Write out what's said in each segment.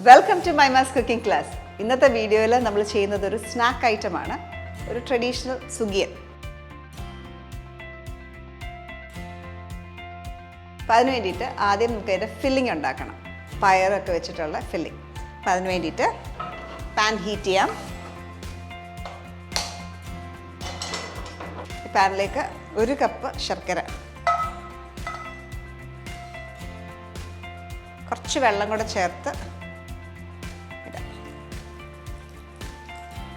Welcome to മൈമാസ് cooking class. ഇന്നത്തെ വീഡിയോയിൽ നമ്മൾ ചെയ്യുന്നത് ഒരു സ്നാക്ക് ഐറ്റമാണ്, ഒരു ട്രഡീഷണൽ സുഗിയൻ. അപ്പം അതിന് വേണ്ടിയിട്ട് ആദ്യം നമുക്ക് അതിൻ്റെ ഫില്ലിംഗ് ഉണ്ടാക്കണം, പയറൊക്കെ വെച്ചിട്ടുള്ള ഫില്ലിംഗ്. അപ്പം അതിന് വേണ്ടിയിട്ട് പാൻ ഹീറ്റ് ചെയ്യാം. പാനിലേക്ക് 1 കപ്പ് ശർക്കര, കുറച്ച് വെള്ളം കൂടെ ചേർത്ത് ഇടാം.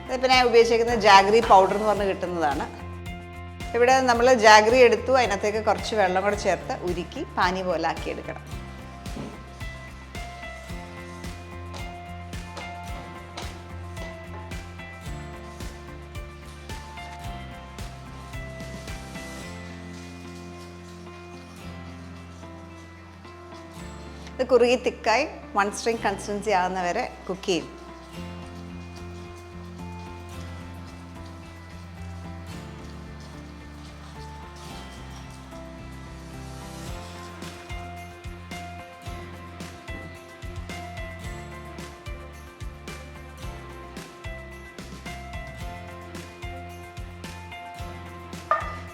ഇതിപ്പോൾ ഞാൻ ഉപയോഗിച്ചിരിക്കുന്നത് ജാഗ്രി പൗഡർ എന്ന് പറഞ്ഞ് കിട്ടുന്നതാണ്. ഇവിടെ നമ്മൾ ജാഗ്രി എടുത്തു, അതിനകത്തേക്ക് കുറച്ച് വെള്ളം കൂടെ ചേർത്ത് ഉരുക്കി പാനി പോലെ ആക്കിയെടുക്കണം. ഇത് കുറുകി തിക്കായി 1 സ്ട്രിങ് കൺസിസ്റ്റൻസി ആകുന്നവരെ കുക്ക് ചെയ്യും.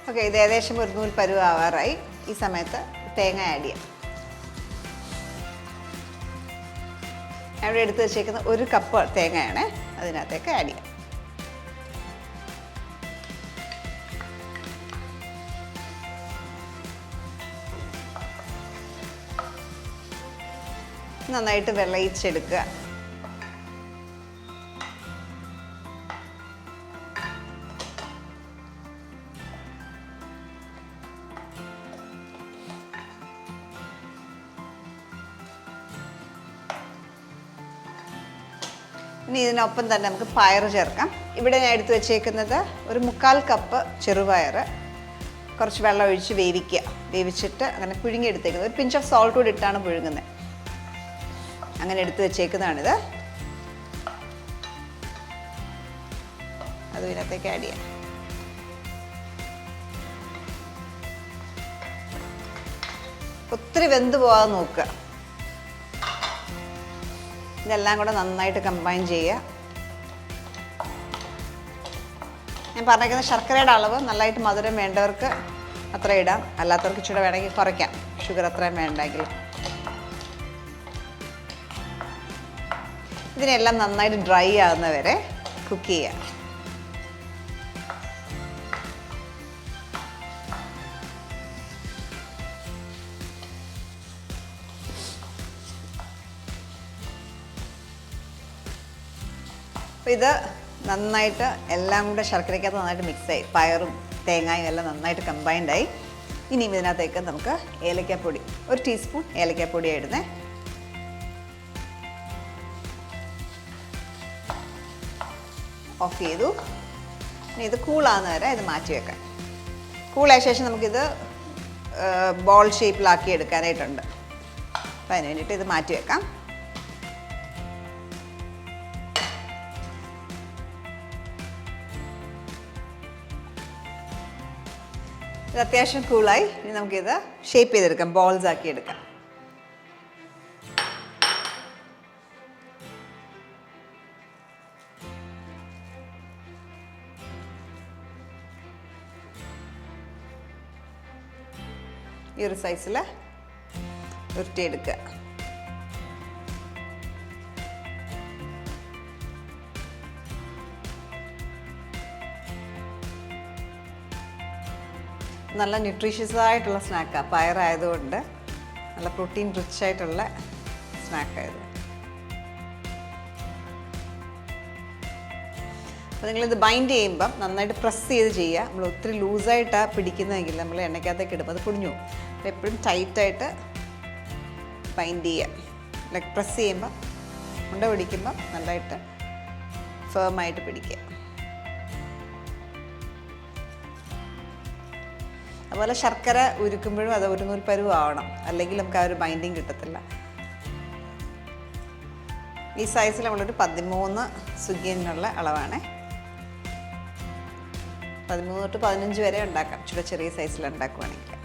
ഓക്കെ, ഇത് ഏകദേശം ഒരു നൂൽ പരുവം ആവാറായി. ഈ സമയത്ത് തേങ്ങ ആഡ് ചെയ്യാം. ഞാൻ ഇവിടെ എടുത്ത് വെച്ചേക്കുന്ന 1 കപ്പ് തേങ്ങയാണ്, അതിനകത്തേക്ക് ആഡ് ചെയ്യാം. നന്നായിട്ട് വെള്ളയിച്ചെടുക്കുക. ഇനി ഇതിനൊപ്പം തന്നെ നമുക്ക് പയർ ചേർക്കാം. ഇവിടെ ഞാൻ എടുത്ത് വെച്ചേക്കുന്നത് ഒരു 1/4 കപ്പ് ചെറുപയർ, കുറച്ച് വെള്ളം ഒഴിച്ച് വേവിക്കുക. വേവിച്ചിട്ട് അങ്ങനെ പുഴുങ്ങിയെടുത്തേക്കുന്നത്, ഒരു പിഞ്ച് ഓഫ് സോൾട്ട് കൂടി ഇട്ടാണ് പുഴുങ്ങുന്നത്. അങ്ങനെ എടുത്ത് വെച്ചേക്കുന്നതാണിത്. അത് ഇതിനകത്തേക്ക് ആഡ് ചെയ്യാം. ഒത്തിരി വെന്ത് പോകാതെ നോക്കുക. ഇതെല്ലാം കൂടെ നന്നായിട്ട് കമ്പൈൻ ചെയ്യുക. ഞാൻ പറഞ്ഞേക്കുന്ന ശർക്കരയുടെ അളവ് നല്ലതായിട്ട് മധുരം വേണ്ടവർക്ക് അത്ര ഇടാം, അല്ലാത്തവർക്ക് ഇച്ചിരി വേണമെങ്കിൽ കുറയ്ക്കാം, ഷുഗർ അത്രയും വേണ്ടെങ്കിൽ. ഇതിനെല്ലാം നന്നായിട്ട് ഡ്രൈ ആകുന്നവരെ കുക്ക് ചെയ്യുക. അപ്പോൾ ഇത് നന്നായിട്ട് എല്ലാം കൂടെ ശർക്കരയ്ക്കകത്ത് നന്നായിട്ട് മിക്സായി, പയറും തേങ്ങയും എല്ലാം നന്നായിട്ട് കമ്പൈൻഡായി. ഇനിയും ഇതിനകത്തേക്ക് നമുക്ക് ഏലക്കാപ്പൊടി, 1 ടീസ്പൂൺ ഏലക്കാപ്പൊടി ഇടുന്നേ. ഓഫ് ചെയ്തു. ഇനി ഇത് കൂളാകുന്ന വരെ ഇത് മാറ്റി വെക്കാം. കൂളായ ശേഷം നമുക്കിത് ബോൾ ഷേപ്പിലാക്കി എടുക്കാനായിട്ടുണ്ട്. അപ്പോൾ അതിന് വേണ്ടിയിട്ട് ഇത് മാറ്റി വെക്കാം. ഇത് അത്യാവശ്യം കൂളായി. ഇനി നമുക്കിത് ഷേപ്പ് ചെയ്തെടുക്കാം, ബോൾസ് ആക്കി എടുക്കാം. ഈ ഒരു സൈസിൽ ഉരുട്ടിയെടുക്കുക. നല്ല ന്യൂട്രീഷ്യസ് ആയിട്ടുള്ള സ്നാക്കാണ്, പയറായതുകൊണ്ട് നല്ല പ്രോട്ടീൻ റിച്ച് ആയിട്ടുള്ള സ്നാക്കായത്. അപ്പോൾ നിങ്ങളിത് ബൈൻഡ് ചെയ്യുമ്പം നന്നായിട്ട് പ്രസ് ചെയ്ത് ചെയ്യുക. നമ്മൾ ഒത്തിരി ലൂസായിട്ടാണ് പിടിക്കുന്നതെങ്കിൽ നമ്മൾ എണ്ണയ്ക്കകത്തേക്ക് ഇടുമ്പോൾ അത് പൊടിഞ്ഞു പോകും. അപ്പോൾ എപ്പോഴും ടൈറ്റായിട്ട് ബൈൻഡ് ചെയ്യുക. ലൈക്ക് പ്രസ് ചെയ്യുമ്പം, ഉണ്ട പിടിക്കുമ്പം നല്ലതായിട്ട് ഫേമായിട്ട് പിടിക്കുക. അതുപോലെ ശർക്കര ഉരുക്കുമ്പോഴും അത് ഒരു നൂൽ പരുവം ആവണം, അല്ലെങ്കിൽ നമുക്ക് ആ ഒരു ബൈൻഡിങ് കിട്ടത്തില്ല. ഈ സൈസിൽ നമ്മളൊരു 13 സുഗിയനുള്ള അളവാണ്. 13 തൊട്ട് 15 വരെ ഉണ്ടാക്കാം, ചെറിയ സൈസിൽ ഉണ്ടാക്കുവാണെങ്കിൽ.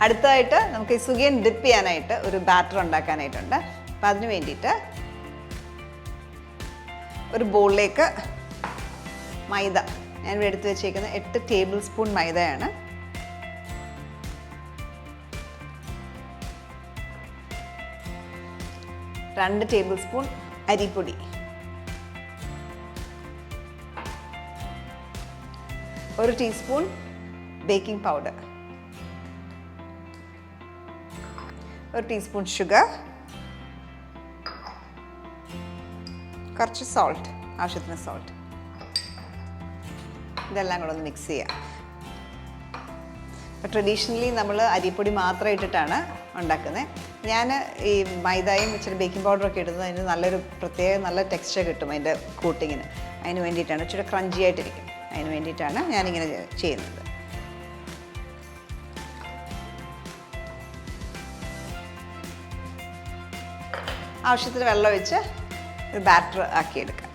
അടുത്തതായിട്ട് നമുക്ക് ഈ സുഗിയൻ ഡിപ്പ് ചെയ്യാനായിട്ട് ഒരു ബാറ്റർ ഉണ്ടാക്കാനായിട്ടുണ്ട്. അപ്പോൾ അതിന് വേണ്ടിയിട്ട് ഒരു ബോളിലേക്ക് മൈദ, ഞാനിവിടെ എടുത്ത് വെച്ചേക്കുന്നത് 8 ടേബിൾ സ്പൂൺ മൈദയാണ്. രണ്ട് ടേബിൾ സ്പൂൺ അരിപ്പൊടി, ഒരു ടീസ്പൂൺ ബേക്കിംഗ് പൗഡർ, ഒരു ടീസ്പൂൺ ഷുഗർ, കുറച്ച് സോൾട്ട്, ആവശ്യത്തിന് സോൾട്ട്. ഇതെല്ലാം കൂടെ ഒന്ന് മിക്സ് ചെയ്യാം. അപ്പോൾ ട്രഡീഷണലി നമ്മൾ അരിപ്പൊടി മാത്രം ഇട്ടിട്ടാണ് ഉണ്ടാക്കുന്നത്. ഞാൻ ഈ മൈദയും ഇച്ചിരി ബേക്കിംഗ് പൗഡറൊക്കെ ഇടുന്നത് അതിന് നല്ലൊരു നല്ല ടെക്സ്ചർ കിട്ടും അതിൻ്റെ കോട്ടിങ്ങിന്. അതിന് വേണ്ടിയിട്ടാണ് ഇച്ചിരി ക്രഞ്ചി ആയിട്ടിരിക്കും. അതിന് വേണ്ടിയിട്ടാണ് ഞാനിങ്ങനെ ചെയ്യുന്നത്. ആവശ്യത്തിന് വെള്ളം ഒഴിച്ച് ഒരു ബാറ്റർ ആക്കിയെടുക്കാം.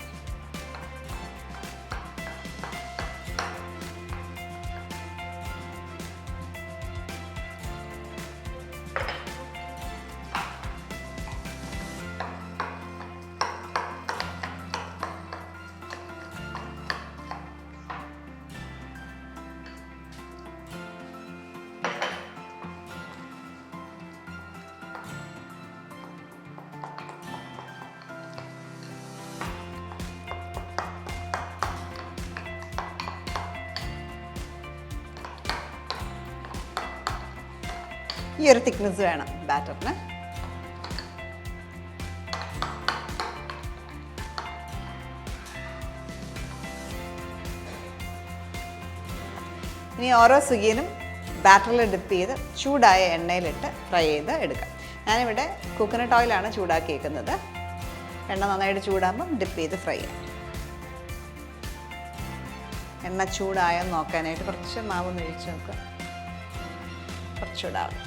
ഈ ഒരു തിക്നെസ് വേണം ബാറ്ററിന്. ഇനി ഓരോ സുഗിയനും ബാറ്ററിൽ ഡിപ്പ് ചെയ്ത് ചൂടായ എണ്ണയിലിട്ട് ഫ്രൈ ചെയ്ത് എടുക്കാം. ഞാനിവിടെ കോക്കനട്ട് ഓയിലാണ് ചൂടാക്കിയേക്കുന്നത്. എണ്ണ നന്നായിട്ട് ചൂടാകുമ്പം ഡിപ്പ് ചെയ്ത് ഫ്രൈ ചെയ്യാം. എണ്ണ ചൂടായെന്ന് നോക്കാനായിട്ട് കുറച്ച് മാവ് ഒഴിച്ച് നോക്കുക. കുറച്ച് ചൂടാവും.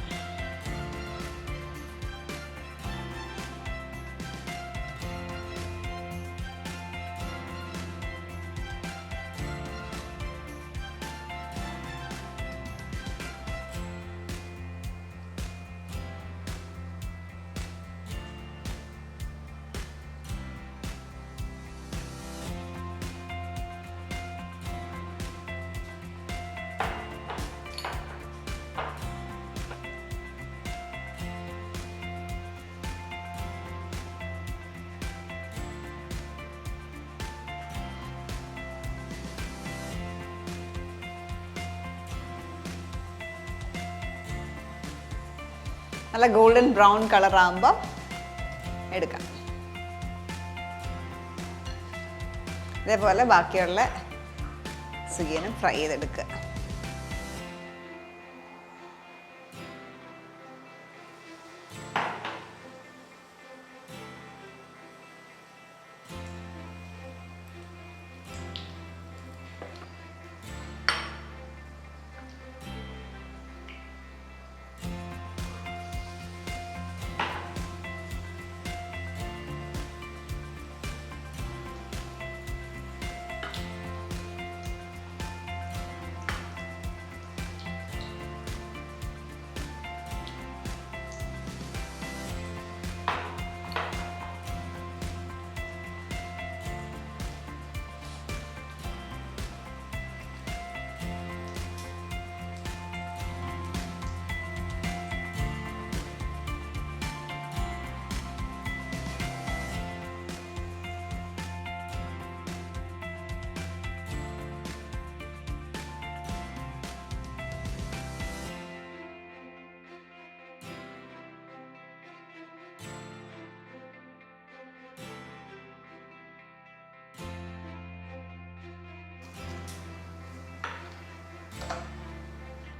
നല്ല ഗോൾഡൻ ബ്രൗൺ കളർ ആകുമ്പോൾ എടുക്കാം. ഇതേപോലെ ബാക്കിയുള്ള സുഗിയനും ഫ്രൈ ചെയ്തെടുക്കുക.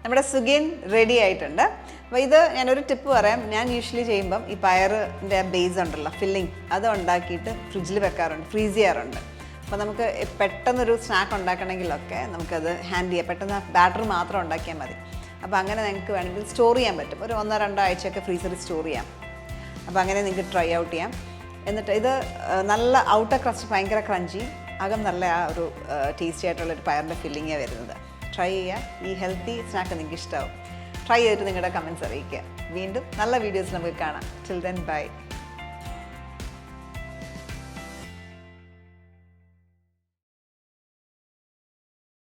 നമ്മുടെ സുഗിയൻ റെഡി ആയിട്ടുണ്ട്. അപ്പോൾ ഇത് ഞാനൊരു ടിപ്പ് പറയാം. ഞാൻ യൂഷ്വലി ചെയ്യുമ്പം ഈ പയറിൻ്റെ ബേസ് ഉണ്ടല്ലോ, ഫില്ലിങ്, അത് ഉണ്ടാക്കിയിട്ട് ഫ്രിഡ്ജിൽ വെക്കാറുണ്ട്, ഫ്രീസ് ചെയ്യാറുണ്ട്. അപ്പോൾ നമുക്ക് പെട്ടെന്നൊരു സ്നാക്ക് ഉണ്ടാക്കണമെങ്കിലൊക്കെ നമുക്കത് ഹാൻഡ് ചെയ്യാം. പെട്ടെന്ന് ബാറ്റർ മാത്രം ഉണ്ടാക്കിയാൽ മതി. അപ്പോൾ അങ്ങനെ നിങ്ങൾക്ക് വേണമെങ്കിൽ സ്റ്റോർ ചെയ്യാൻ പറ്റും. ഒരു 1-2 ആഴ്ചയൊക്കെ ഫ്രീസറിൽ സ്റ്റോർ ചെയ്യാം. അപ്പോൾ അങ്ങനെ നിങ്ങൾക്ക് ട്രൈ ഔട്ട് ചെയ്യാം. എന്നിട്ട് ഇത് നല്ല ഔട്ടർ ക്രസ്റ്റ് ഭയങ്കര ക്രഞ്ചി, അകം നല്ല ആ ഒരു ടേസ്റ്റി ആയിട്ടുള്ളൊരു പയറിൻ്റെ ഫില്ലിങ്ങാണ് വരുന്നത്. ട്രൈ ചെയ്യുക. ഈ ഹെൽത്തി സ്നാക്ക് നിങ്ങൾക്ക് ഇഷ്ടമാവും. ട്രൈ ചെയ്തിട്ട് നിങ്ങളുടെ കമൻറ്റ്സ് അറിയിക്കുക. വീണ്ടും നല്ല വീഡിയോസ് നമുക്ക് കാണാം. Till then bye.